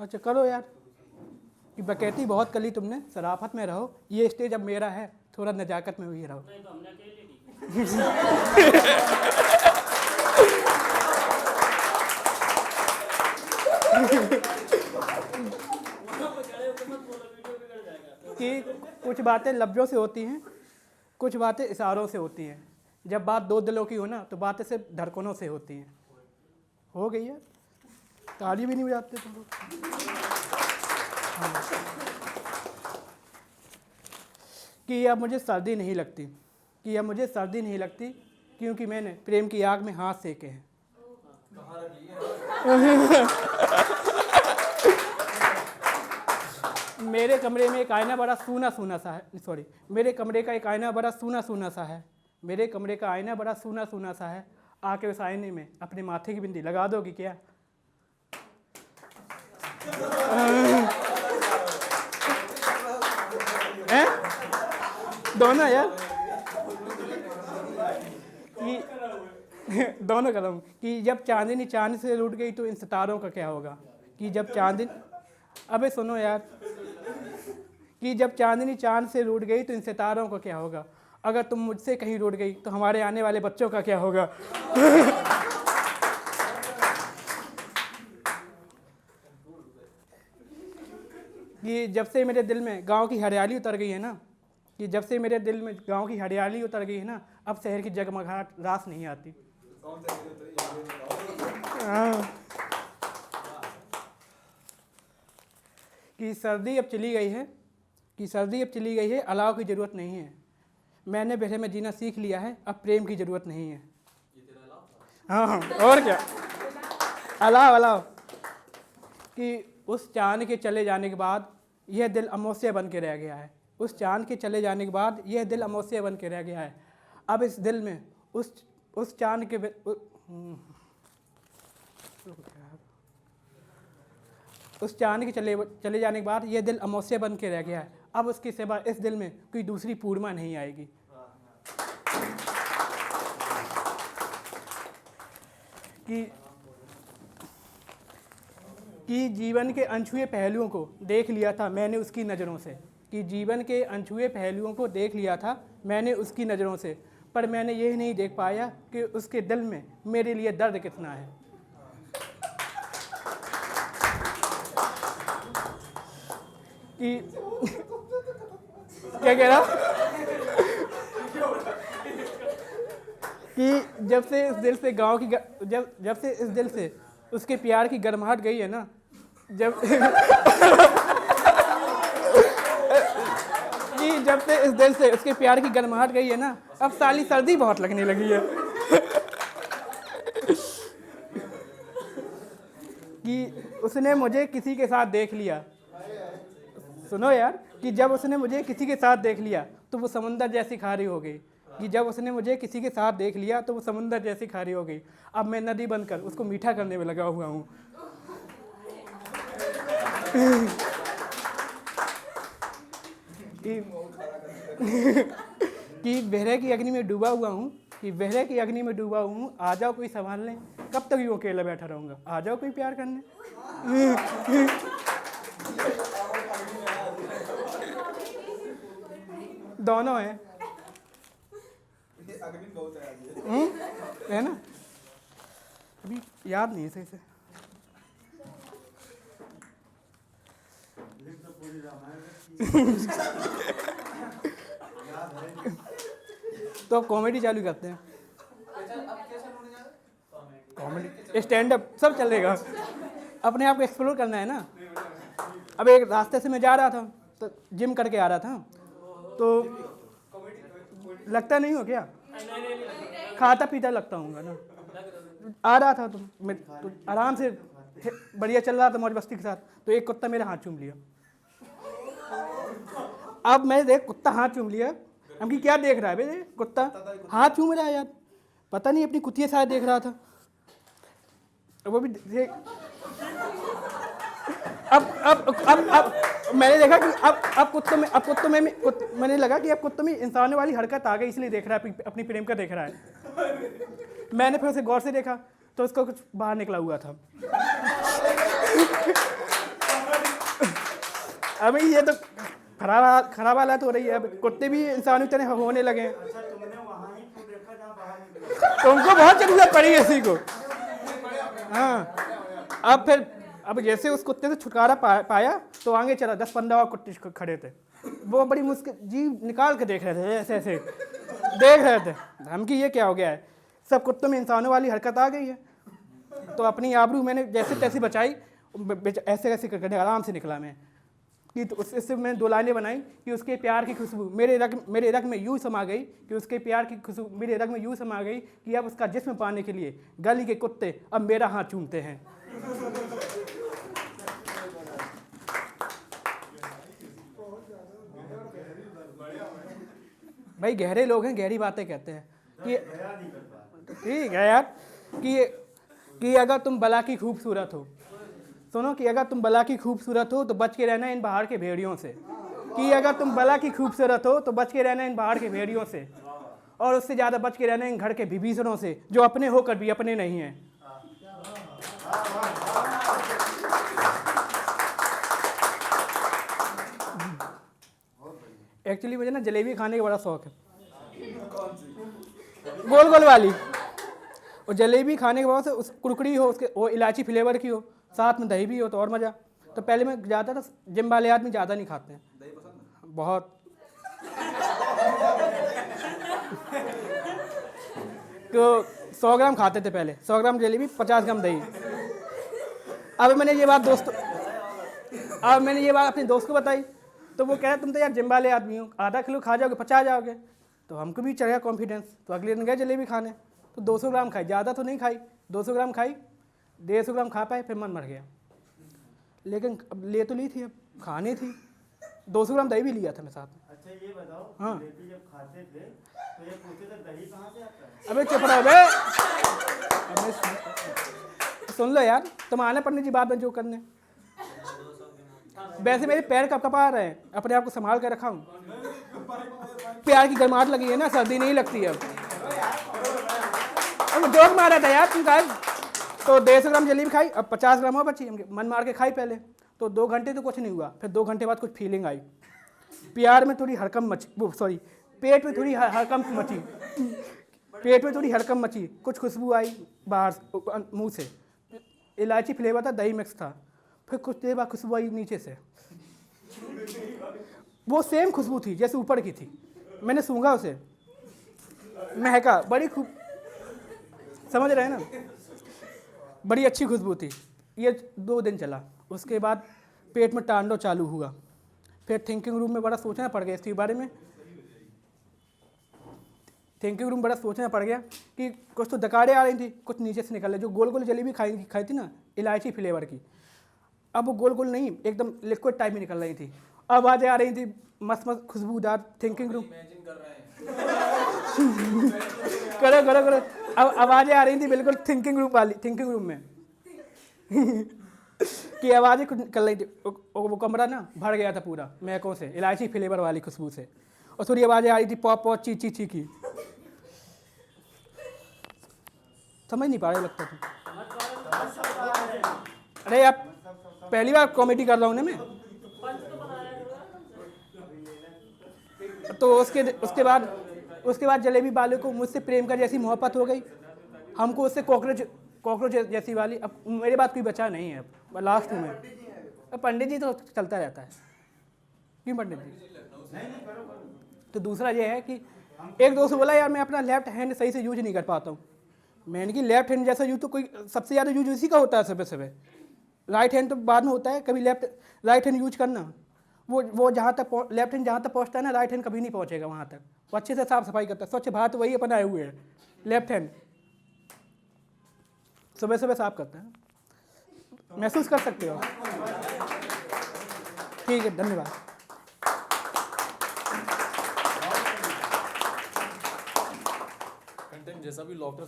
अच्छा करो यार, कि बकैती बहुत कली तुमने, शराफत में रहो। ये स्टेज अब मेरा है, थोड़ा नजाकत में भी रहो। नहीं तो हमने अकेले की। कि कुछ बातें लफ्ज़ों से होती हैं, कुछ बातें इशारों से होती हैं। जब बात दो दिलों की हो ना, तो बातें सिर्फ धड़कनों से होती हैं। हो गई है, ताली भी नहीं बजाते तुम लोग। हाँ। कि अब मुझे सर्दी नहीं लगती, कि अब मुझे सर्दी नहीं लगती, क्योंकि मैंने प्रेम की आग में हाथ सेके हैं। मेरे कमरे में एक आईना बड़ा सूना सूना सा है, सॉरी, मेरे कमरे का एक आईना बड़ा सूना सूना सा है, मेरे कमरे का आईना बड़ा सूना सूना सा है। आके उस आईने में अपने माथे की बिंदी लगा दोगी क्या? हैं? दोनों यार, कि दोनों कदम, कि जब चांदनी चांद से लूट गई तो इन सितारों का क्या होगा? कि जब चांदनी, अबे सुनो यार, कि जब चांदनी चांद से रूठ गई तो इन सितारों का क्या होगा? अगर तुम मुझसे कहीं रूठ गई तो हमारे आने वाले बच्चों का क्या होगा? कि जब से मेरे दिल में गांव की हरियाली उतर गई है ना, कि जब से मेरे दिल में गांव की हरियाली उतर गई है ना, अब शहर की जगमगाहट रास नहीं आती। कि सर्दी अब चली गई है, कि सर्दी अब चली गई है, अलाव की ज़रूरत नहीं है। मैंने बेरे में जीना सीख लिया है, अब प्रेम की ज़रूरत नहीं है। हाँ, और क्या, अलाव अलाव। कि उस चांद के चले जाने के बाद यह दिल अमावस्या बन के रह गया है। उस चांद के चले जाने के बाद यह दिल अमावस्या बन के रह गया है। अब इस दिल में उस चांद के उस चांद के चले जाने के बाद यह दिल अमावस्या बन के रह गया है। अब उसके सिवा इस दिल में कोई दूसरी पूर्णिमा नहीं आएगी। कि जीवन के अनछुए पहलुओं को देख लिया था मैंने उसकी नज़रों से, कि जीवन के अनछुए पहलुओं को देख लिया था मैंने उसकी नज़रों से, पर मैंने यह नहीं देख पाया कि उसके दिल में मेरे लिए दर्द कितना है। कि क्या कह रहा, कि जब से इस दिल से गांव की जब से इस दिल से उसके प्यार की गर्माहट गई है ना, जब कि जब से इस दिल से उसके प्यार की गर्माहट गई है ना, अब साली सर्दी बहुत लगने लगी है। कि उसने मुझे किसी के साथ देख लिया, सुनो यार, कि जब उसने मुझे किसी के साथ देख लिया तो वो समंदर जैसी खारी हो गई। कि जब उसने मुझे किसी के साथ देख लिया तो वो समंदर जैसी खारी हो गई। अब मैं नदी बनकर उसको मीठा करने में लगा हुआ हूँ। कि बहरे की अग्नि में डूबा हुआ हूँ, कि बहरे की अग्नि में डूबा हूँ, आ जाओ कोई संभाल लें, कब तक यूँ अकेला बैठा रहूँगा, आ जाओ कोई प्यार करने। दोनों हैं, है ना, अभी याद नहीं है सही से। तो अब कॉमेडी चालू करते हैं। कॉमेडी स्टैंड अप सब चलेगा, अपने आप को एक्सप्लोर करना है ना। अब एक रास्ते से मैं जा रहा था तो जिम करके आ रहा था, तो लगता नहीं हो क्या, खाता पीता लगता हूँ ना। आ रहा था तो मैं तो आराम से बढ़िया चल रहा था मौज मस्ती के साथ, तो एक कुत्ता मेरा हाथ चूम लिया। अब मैं देख कुत्ता हाथ चूम लिया, हम कि क्या देख रहा है बे, कुत्ता हाथ चूम रहा है यार, पता नहीं अपनी कुतिया शायद देख रहा था। वो भी देख, अब मैंने देखा कि अब कुत्तों में मैंने लगा कि अब कुत्तों में इंसानों वाली हरकत आ गई, इसलिए देख रहा है, अपनी प्रेम का देख रहा है। मैंने फिर उसे गौर से देखा तो उसको कुछ बाहर निकला हुआ था। अभी ये तो खराब हालत हो रही है। अब कुत्ते भी इंसानों की तरह होने लगे हैं। अच्छा, तुमने वहाँ ही क्यों देखा जहाँ बाहर निकला? तुमको बहुत जरूरत पड़ी है इसी को। हाँ, अब जैसे उस कुत्ते से छुटकारा पाया तो आगे चला, 10-15 और कुत्ते खड़े थे। वो बड़ी मुश्किल जीभ निकाल के देख रहे थे, ऐसे ऐसे देख रहे थे हम कि ये क्या हो गया है। सब कुत्तों में इंसानों वाली हरकत आ गई है। तो अपनी आबरू मैंने जैसे तैसे बचाई, ऐसे ऐसे करके आराम से निकला मैं। कि तो उससे मैंने 2 लाइनें बनाई कि उसके प्यार की खुशबू मेरे रग में यूँ समा गई, कि उसके प्यार की खुशबू मेरे रग में यूँ समा गई कि अब उसका जिस्म पाने के लिए गली के कुत्ते अब मेरा हाथ चूमते हैं। भाई गहरे लोग हैं, गहरी बातें कहते हैं कि ठीक है यार कि अगर तुम बला की खूबसूरत हो, सुनो, कि अगर तुम बला की खूबसूरत हो तो बच के रहना इन बाहर के भेड़ियों से। कि अगर तुम बला की खूबसूरत हो तो बच के रहना इन बाहर के भेड़ियों से, और उससे ज़्यादा बच के रहना इन घर के विभीषणों से जो अपने होकर भी अपने नहीं हैं। एक्चुअली मुझे ना जलेबी खाने का बड़ा शौक है, गोल गोल वाली। और जलेबी खाने के बाद से उस कुरकुरी हो, उसके वो इलायची फ्लेवर की हो, साथ में दही भी हो तो और मज़ा। तो पहले मैं ज़्यादा था, जिम वाले आदमी ज़्यादा नहीं खाते हैं, दही पसंद है बहुत। तो 100 ग्राम खाते थे पहले, 100 ग्राम जलेबी, 50 ग्राम दही। अब मैंने ये बात अपने दोस्त को बताई, तो वो कह रहा तुम तो यार जिम वाले आदमी हो, आधा किलो खा जाओगे 50 जाओगे। तो हमको भी चढ़ा कॉन्फिडेंस, तो अगले दिन गए जलेबी खाने, तो 200 ग्राम खाई, ज़्यादा तो नहीं खाई, 200 ग्राम खाई, 150 ग्राम खा पाए, फिर मन मर गया। लेकिन अब ले तो ली थी, अब खानी थी, 200 ग्राम दही भी लिया था मैं साथ में। अच्छा ये बताओ, हाँ, जलेबी जब खाते थे तो ये पूछते थे दही कहाँ से आता है? अबे चुप रहो बे, सुन लो यार, तुम आने पंडित जी बाद में जो करने। वैसे मेरे पैर कब कपा रहे हैं, अपने आप को संभाल कर रखा हूँ। प्यार की गर्माहट लगी है ना, सर्दी नहीं लगती अब जोक मारा था यार तुम का। तो 150 ग्राम जलेबी खाई, अब 50 ग्राम और बची, मन मार के खाई पहले। तो 2 घंटे तो कुछ नहीं हुआ, फिर 2 घंटे बाद कुछ फीलिंग आई, प्यार में थोड़ी हड़कम मची, सॉरी पेट में थोड़ी हड़कम मची, पेट में थोड़ी हड़कम मची, कुछ खुशबू आई बाहर मुंह से, इलायची फ्लेवर था, दही मिक्स था। फिर कुछ देर बाद खुशबू आई नीचे से, वो सेम खुशबू थी जैसे ऊपर की थी। मैंने सूंघा उसे, महका, बड़ी खूब, समझ रहे हैं ना, बड़ी अच्छी खुशबू थी। ये 2 दिन चला, उसके बाद पेट में तांडव चालू हुआ। फिर थिंकिंग रूम में बड़ा सोचना पड़ गया इसके बारे में, थिंकिंग रूम बड़ा सोचना पड़ गया कि कुछ तो दकारें आ रही थी, कुछ नीचे से निकल रही, जो गोल गोल जलेबी खाई थी ना इलायची फ्लेवर की, अब वो गोल गोल नहीं, एकदम लिक्विड टाइप में निकल रही थी। आवाज़ें आ रही थी मस्त मस्त खुशबूदार। थिंकिंग रूम करो करो करो, अब आवाज़ें आ रही थी बिल्कुल थिंकिंग रूम वाली, थिंकिंग रूम में कि आवाज़ें कुछ निकल रही थी। वो कमरा ना भर गया था पूरा महकों से, इलायची फ्लेवर वाली खुशबू से, और थोड़ी आवाज़ें आ रही थी पॉप पॉप ची ची ची की। समझ नहीं पा रहे लगता था। अरे आप पहली बार कॉमेडी कर रहा हूँ ना मैं। तो उसके बाद जलेबी वाले को मुझसे प्रेम का जैसी मोहब्बत हो गई, हमको उससे कॉकरोच जैसी वाली। अब मेरे बात कोई बचा नहीं है अब लास्ट में। अब पंडित जी तो चलता रहता है, क्यों पंडित जी। तो दूसरा ये है कि एक दोस्त बोला यार मैं अपना लेफ्ट हैंड सही से यूज नहीं कर पाता हूँ। मैंने कि लेफ्ट हैंड जैसा यूज तो कोई सबसे ज़्यादा यूज उसी का होता है सुबह सुबह, राइट हैंड तो बाद में होता है। कभी राइट हैंड यूज करना, वो जहाँ तक लेफ्ट हैंड जहाँ तक पहुँचता है ना, राइट हैंड कभी नहीं पहुँचेगा वहाँ तक। वो अच्छे से साफ सफाई करता है, स्वच्छ भारत वही अपनाए हुए है, लेफ्ट हैंड सुबह सुबह साफ करता है, महसूस कर सकते हो। ठीक है, धन्यवाद। कंटेंट जैसा भी लॉफ्टर